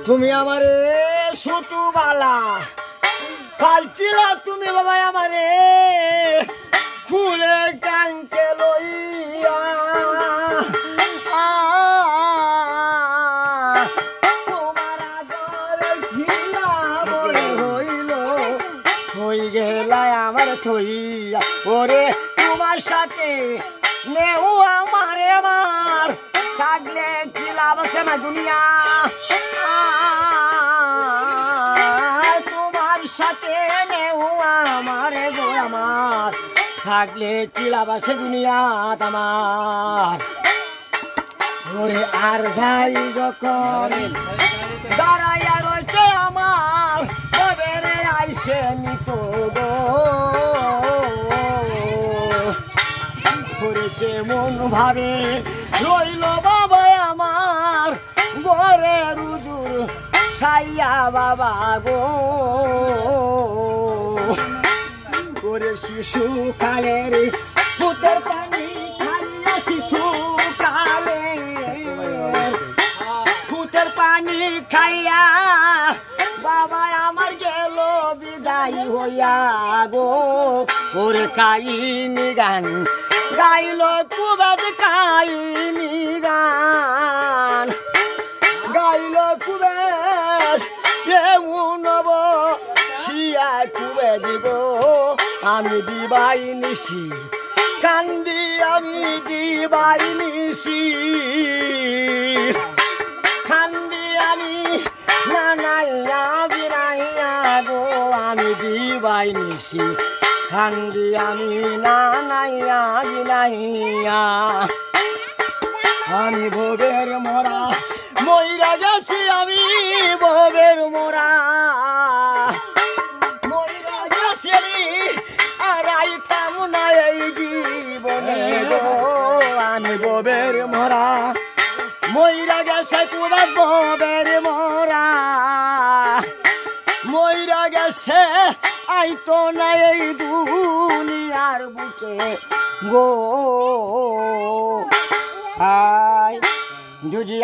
তুমি আমারে ছোটবালা পালছিলা তুমি বাবা আমারে ফুলে কাঙ্কে লইয়া তোমার আদরে ঘিলা বলে হইল হই গেলাই আমার থইয়া ওরে তোমার সাথে নেও আমারে আমার থাকলে কি লাভ আছে না দুনিয়া তোমার সাথে নেও আমারে গো আমার থাকলে কি লাভ আছে দুনিয়া আমার ওরে আর ভাই যখন দাঁড়াইয়া রয়েছে আমার কবেরে আইসে নিত গো কেমন ভাবে রইল বাবা আমার ঘরে রুজুর সাইয়া বাবা গো করে শিশু কালের পুতের পানি খাইয়া শিশু কালে পুতের পানি খাইয়া বাবা আমার গেল বিদায় হইয়া গো করে কাইনি গান গাইল কুবেদ কাইনি গান গাইল কুবেদ নব শিয়া কুবেদ গো আমি দিবাই নিশি কান্দি আমি দিবাই নিশি কান্দি আমি নানাইয়া বিনাইয়া গো আমি দিবাই নিশি কান্দি আমি নানাইয়া বিনাইয়া আমি ভবের মরা মইরা গেছি আমি ভবের মরা মইরা গেছি আমি আর আইতাম না এই জীবনে গো আমি ভবের মরা মইরা গেছে কুবা ভবের মরা মইরা গেছে আইতো না এই দুনিয়ার বুকে গো হাই জুজিয়া